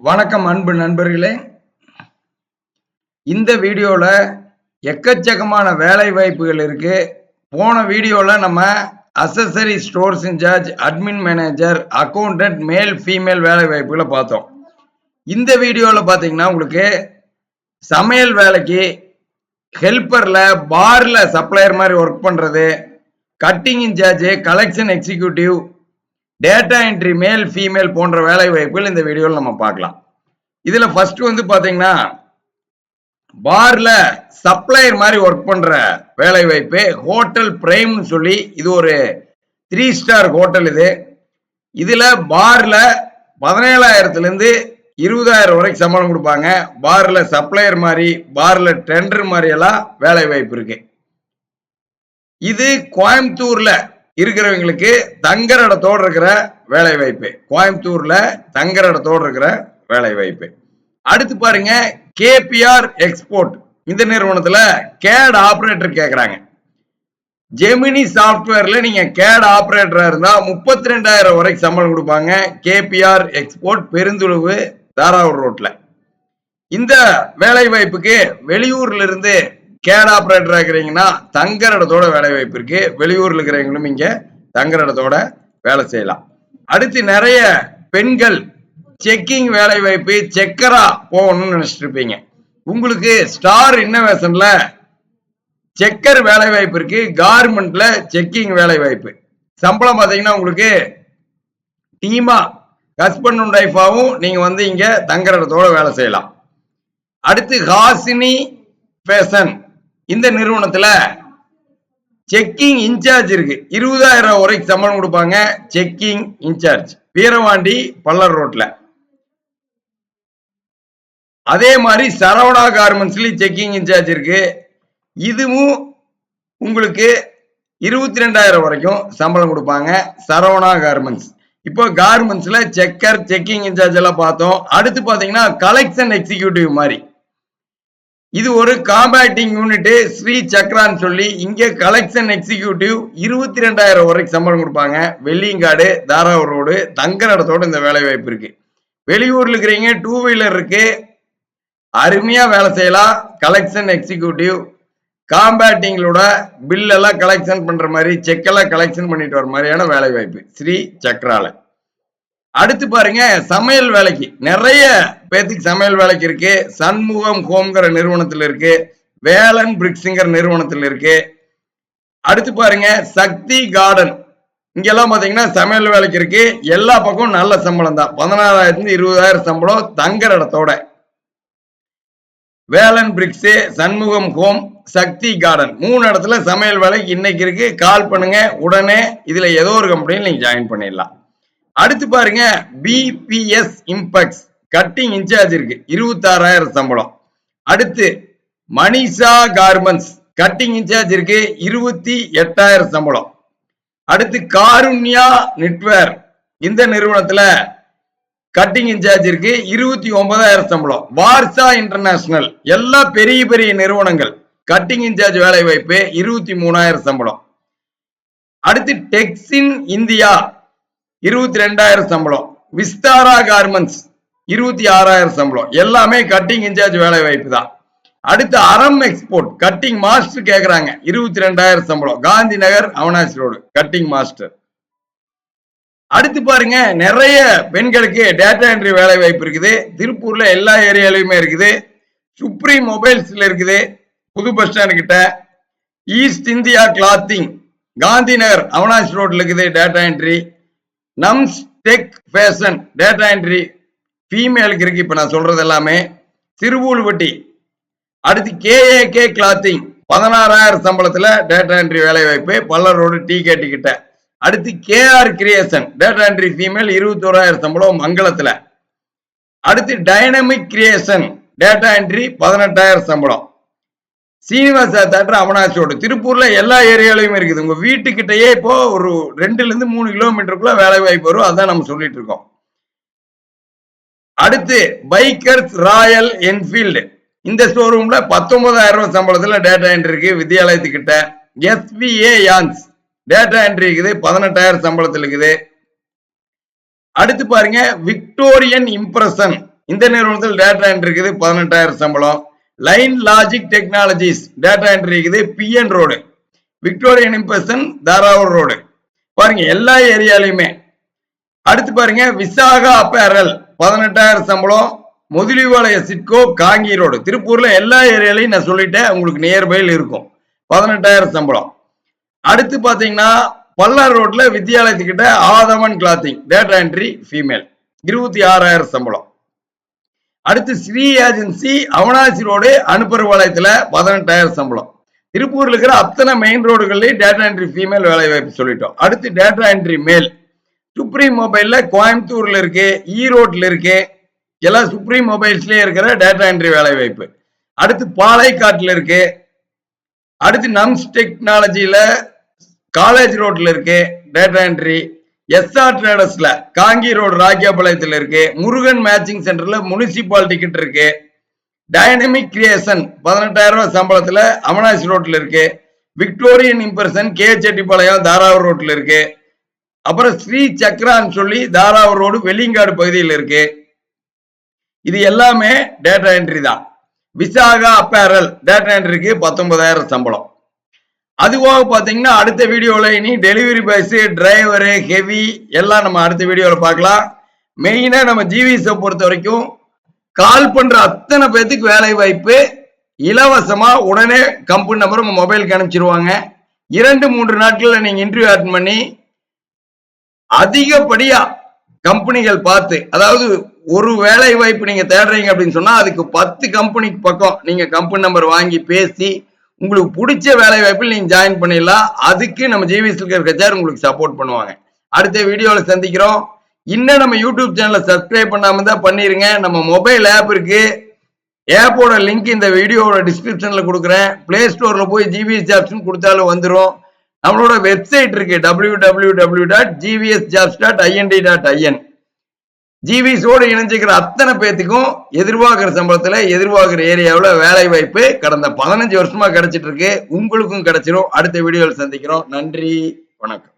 வணக்கம் அன்பு நண்பர்களே. இந்த வீடியோல எக்கச்சக்கமான வேலை வாய்ப்புகள் இருக்கு. போன வீடியோல நம்ம accessory stores incharge, admin manager, accountant male female வேலை வாய்ப்புகளை பார்த்தோம். இந்த வீடியோல பாத்தீங்கன்னா உங்களுக்கு சமையல் வேலைக்கு ஹெல்பர்ல பார்ல சப்ளையர் மாதிரி ஒர்க் பண்றது, cutting incharge, collection executive, data entry male female போன்ற வேலை வாய்ப்புகள் இந்த வீடியோவில் நம்ம பார்க்கலாம். இதுல ஃபர்ஸ்ட் வந்து பாத்தீங்கன்னா பார்ல சப்ளையர் மாதிரி ஒர்க் பண்ற வேலை வாய்ப்பு ஹோட்டல் பிரைம்னு சொல்லி, இது ஒரு 3 ஸ்டார் ஹோட்டல். இதுல பார்ல 17,000 இருந்து 20,000 வரைக்கும் சம்பளம் கொடுப்பாங்க. பார்ல சப்ளையர் மாதிரி, பார்ல டெண்டர் மாதிரி எல்லாம் வேலை வாய்ப்பு இருக்கு. இது கோயம்புத்தூர்ல இருக்கிறவங்களுக்கு தங்குற இடத்தோடு இருக்கிற வேலை வாய்ப்பு. கோயம்புத்தூர்ல தங்குற இடத்தோடு இருக்கிற வேலை வாய்ப்பு. அடுத்து பாருங்க, கேபிஆர் எக்ஸ்போர்ட். இந்த நிறுவனத்துல கேட் ஆபரேட்டர் கேக்குறாங்க. ஜெமினி சாப்ட்வேர்ல நீங்க கேட் ஆபரேட்டரா இருந்தா 32,000 வரைக்கும் சம்பளம் கொடுப்பாங்க. கேபிஆர் எக்ஸ்போர்ட், பெருந்துளவு, தாராவூர் ரோட்ல. இந்த வேலை வாய்ப்புக்கு வெளியூர்ல இருந்து கேட் ஆபரேட்டர் இருக்கிறீங்கன்னா தங்குற இடத்தோட வேலை வாய்ப்பு இருக்கு. வெளியூர்ல இருக்கிறவங்களும் இங்க தங்குற இடத்தோட வேலை செய்யலாம். அடுத்து நிறைய பெண்கள் செக்கிங் வேலை வாய்ப்பு, செக்கரா போகணும்னு நினைச்சிட்டு இருப்பீங்க. உங்களுக்கு ஸ்டார் இன்னோவேஷன்ல செக்கர் வேலை வாய்ப்பு இருக்கு. கார்மெண்ட்ல செக்கிங் வேலை வாய்ப்பு. சம்பளம் பாத்தீங்கன்னா உங்களுக்கு டீமா ஹஸ்பண்ட் அண்ட் ஒய்ஃபாவும் நீங்க வந்து இங்க தங்குற இடத்தோட வேலை செய்யலாம். அடுத்து ஹாசினி ஃபேஷன். இந்த நிறுவனத்துல செக்கிங் இன்சார்ஜ் இருக்கு. 20,000 வரைக்கும் சம்பளம் கொடுப்பாங்க. செக்கிங் இன்சார்ஜ், வீரவாண்டி பல்லர் ரோட்ல. அதே மாதிரி சரவணா கார்மெண்ட்ஸ்லயும் செக்கிங் இன்சார்ஜ் இருக்கு. இதுவும் உங்களுக்கு 22,000 வரைக்கும் சம்பளம் கொடுப்பாங்க. சரவணா கார்மெண்ட்ஸ். இப்போ கார்மெண்ட்ஸ்ல செக்கர், செக்கிங் இன்சார்ஜ் எல்லாம் பார்த்தோம். அடுத்து பாத்தீங்கன்னா கலெக்ஷன் எக்ஸிக்யூட்டிவ் மாதிரி. இது ஒரு காம்பேக்டிங் யூனிட், ஸ்ரீ சக்ரான்னு சொல்லி. இங்க கலெக்ஷன் எக்ஸிக்யூட்டிவ் 22,000 வரைக்கும் சம்பளம் கொடுப்பாங்க. வெள்ளியங்காடு, தாராவூர் ரோடு, தங்குற இடத்தோட இந்த வேலை வாய்ப்பு இருக்கு. வெளியூர்ல இருக்கிறீங்க, 2 வீலர் இருக்கு, அருமையா வேலை செய்யலாம். கலெக்ஷன் எக்ஸிக்யூட்டிவ், காம்பேக்டிங்களோட பில் எல்லாம் கலெக்ஷன் பண்ற மாதிரி, செக் எல்லாம் கலெக்ஷன் பண்ணிட்டு வர மாதிரியான வேலை வாய்ப்பு ஸ்ரீ சக்ரால. அடுத்து பாருங்க, சமையல் வேலைக்கு நிறைய பேத்துக்கு சமையல் வேலைக்கு இருக்கு. சண்முகம் ஹோம்ங்கிற நிறுவனத்தில் இருக்கு. வேலன் பிரிக்ஸுங்கிற நிறுவனத்தில் இருக்கு. அடுத்து பாருங்க, சக்தி கார்டன். இங்கெல்லாம் பாத்தீங்கன்னா சமையல் வேலைக்கு இருக்கு. எல்லா பக்கம் நல்ல சம்பளம் தான். 16,000 20,000 சம்பளம் தங்குற இடத்தோட. வேலன் பிரிக்ஸ், சண்முகம் ஹோம், சக்தி கார்டன் 3 இடத்துல சமையல் வேலைக்கு இன்னைக்கு இருக்கு. கால் பண்ணுங்க உடனே. இதுல ஏதோ ஒரு கம்பெனியில் நீங்க ஜாயின் பண்ணிடலாம். அடுத்து பாருங்க, பிபிஎஸ் இம்பெக்ஸ் கட்டிங் இன்சார்ஜ் இருக்கு. 26,000 சம்பளம். அடுத்து மணிஷா கார்மெண்ட்ஸ் கட்டிங் இன்சார்ஜ் இருக்கு. 28,000 சம்பளம். அடுத்து காருண்யா நெட்வேர். இந்த நிறுவனத்துல கட்டிங் இன்சார்ஜ் இருக்கு. 29,000 சம்பளம். வார்சா இன்டர்நேஷனல், எல்லா பெரிய பெரிய நிறுவனங்கள் கட்டிங் இன்சார்ஜ் வேலை வாய்ப்பு. 23,000 சம்பளம். அடுத்து டெக்ஸின் இந்தியா 22,000 சம்பளம். விஸ்தாரா கார்மெண்ட்ஸ் 26,000 சம்பளம். எல்லாமே கட்டிங் இன்சார்ஜ் வேலை வாய்ப்பு தான். அடுத்து அறம் எக்ஸ்போர்ட் கட்டிங் மாஸ்டர் கேக்குறாங்க. 22,000 சம்பளம். Gandhi Nagar, Avinashi road, cutting master. அடுத்து பாருங்க, நிறைய பெண்களுக்கு டேட்டா என்ட்ரி வேலை வாய்ப்பு இருக்குது. திருப்பூர்ல எல்லா ஏரியாலையுமே இருக்குது. சுப்ரீம் மொபைல்ஸ்ல இருக்குது, புது பஸ் ஸ்டாண்ட் கிட்ட. East India clothing, Gandhi Nagar, Avanashi ரோட்ல இருக்குது data entry. Nams tech fashion data entry ஃபீமேலுக்கு இருக்கு. இப்ப நான் சொல்றது எல்லாமே திருவூல்வட்டி. அடுத்து கேஏகே கிளாத்திங் 16,000 சம்பளத்துல டேட்டா என்ட்ரி வேலை வாய்ப்பு, பல்லர் ரோடு, டீ கேட்டி கிட்ட. அடுத்து KR creation data entry female 21,000 சம்பளம், மங்களத்துல. அடுத்து டைனமிக் கிரியேஷன் டேட்டா என்ட்ரி 18,000 சம்பளம். சீனிவாசா தேட்டர், அவனாசியோடு. திருப்பூர்ல எல்லா ஏரியாலையும் இருக்குது. உங்க வீட்டுக்கிட்டயே இப்போ ஒரு 2 ல இருந்து 3 கிலோமீட்டருக்குள்ள வேலை வாய்ப்பு வரும். அதான் நம்ம சொல்லிட்டு இருக்கோம். அடுத்து பைக்கர்ஸ் ராயல் என்ஃபீல்டு. இந்த ஷோரூம்ல 19,000 சம்பளத்துல டேட்டா என்ட்ரி இருக்கு. வித்யாலயத்துக்கிட்ட. எஸ்விஏ யான்ஸ் டேட்டா என்ட்ரி இருக்குது. 18,000 சம்பளத்தில் இருக்குது. அடுத்து பாருங்க, விக்டோரியன் இம்ப்ரெஷன் இந்த நிறுவனத்தில் டேட்டா என்ட்ரி இருக்குது 18,000 சம்பளம். Line logic technologies data entry இருக்குது பிஎன் ரோடு, விக்டோரியன் இம்பர்சன், தாராவூர் ரோடு. பாருங்க எல்லா ஏரியாலையுமே. அடுத்து பாருங்க விசாகா அப்பேரல் 18,000 சம்பளம், முதலிவாளைய சிட்கோ, காங்கி ரோடு, திருப்பூர்ல எல்லா ஏரியாலையும் நான் சொல்லிட்டேன், உங்களுக்கு நியர்பையில் இருக்கும். 18,000 சம்பளம். அடுத்து பாத்தீங்கன்னா பல்லார் ரோட்ல வித்யாலயத்துக்கிட்ட ஆதமன் கிளாத்திங் டேட்டா என்ட்ரி ஃபீமேல் 26,000 சம்பளம். அடுத்து ஸ்ரீ ஏஜென்சி அவனாசி ரோடு அனுப்பர்பாளையத்துல 18,000 சம்பளம். திருப்பூர்ல இருக்கிற அத்தனை மெயின் ரோடுகள்லயும் டேட்டா என்ட்ரி ஃபீமேல் வேலை வாய்ப்பு சொல்லிட்டோம். அடுத்து டேட்டா என்ட்ரி மேல் சுப்ரீம் மொபைல்ல கோயம்புத்தூர்ல இருக்கு, ஈரோட்ல இருக்கு, எல்லாம் சுப்ரீம் மொபைல்ஸ்லயே இருக்கிற டேட்டா என்ட்ரி வேலை வாய்ப்பு. அடுத்து பாலைக்காட்டுல இருக்கு. அடுத்து நம்ஸ் டெக்னாலஜில காலேஜ் ரோட்ல இருக்கு டேட்டா என்ட்ரி. எஸ்ஆர் ட்ரேடர்ஸ்ல காங்கி ரோடு ராக்கியாபாளையத்தில் இருக்கு. முருகன் மேட்சிங் சென்டர்ல முனிசிபால் டிக்கெட் இருக்கு. டைனமிக் கிரியேஷன் 18,000 ரூபாய் சம்பளத்துல அவனாசி ரோட்ல இருக்கு. விக்டோரியன் இம்பர்சன் கே செட்டிப்பாளையம் தாராவூர் ரோட்ல இருக்கு. அப்புறம் ஸ்ரீ சக்ரான்னு சொல்லி தாராவூர் ரோடு வெள்ளிங்காடு பகுதியில் இருக்கு. இது எல்லாமே டேட்டா என்ட்ரி தான். விசாகா அப்பேரல் டேட்டா என்ட்ரிக்கு 19,000 சம்பளம். அதுவாக பாத்தீங்கன்னா அடுத்த வீடியோல இனி டெலிவரி பாய்ஸ், டிரைவரு, ஹெவி எல்லாம் நம்ம அடுத்த வீடியோல பார்க்கலாம். மெயினா நம்ம ஜிவிஎஸ் பொறுத்த வரைக்கும் கால் பண்ற அத்தனை பேத்துக்கு வேலை வாய்ப்பு இலவசமா உடனே கம்பெனி நம்பர் உங்க மொபைலுக்கு அனுப்பிச்சிருவாங்க. 2-3 நாட்கள்ல நீங்க இன்டர்வியூ அட்டெண்ட் பண்ணி அதிகப்படியா கம்பெனிகள் பார்த்து, அதாவது ஒரு வேலை வாய்ப்பு நீங்க தேடுறீங்க அப்படின்னு சொன்னா அதுக்கு 10 கம்பெனிக்கு பக்கம் நீங்க கம்பெனி நம்பர் வாங்கி பேசி உங்களுக்கு பிடிச்ச வேலை வாய்ப்பில் நீங்க ஜாயின் பண்ணிடலாம். அதுக்கு நம்ம ஜிவிஎஸ் இருக்கிற உங்களுக்கு சப்போர்ட் பண்ணுவாங்க. அடுத்த வீடியோல சந்திக்கிறோம். இன்னும் நம்ம யூடியூப் சேனலை சப்ஸ்கிரைப் பண்ணாம தான் பண்ணிருங்க. நம்ம மொபைல் ஆப் இருக்கு. ஆப்போட லிங்க் இந்த வீடியோவோட டிஸ்கிரிப்ஷன்ல கொடுக்குறேன். பிளே ஸ்டோர்ல போய் ஜிவிஎஸ் ஜாப்ஸ் கொடுத்தாலும் வந்துடும். நம்மளோட வெப்சைட் இருக்கு www.gvsjobs.ind.in. ஜிவிஎஸோடு இணைஞ்சிக்கிற அத்தனை பேத்துக்கும் எதிர்பார்க்கிற சம்பளத்துல எதிர்பார்க்கிற ஏரியாவில் வேலை வாய்ப்பு கடந்த 15 வருஷமா கிடைச்சிட்டு இருக்கு. உங்களுக்கும் கிடைச்சிரும். அடுத்த வீடியோவில் சந்திக்கிறோம். நன்றி, வணக்கம்.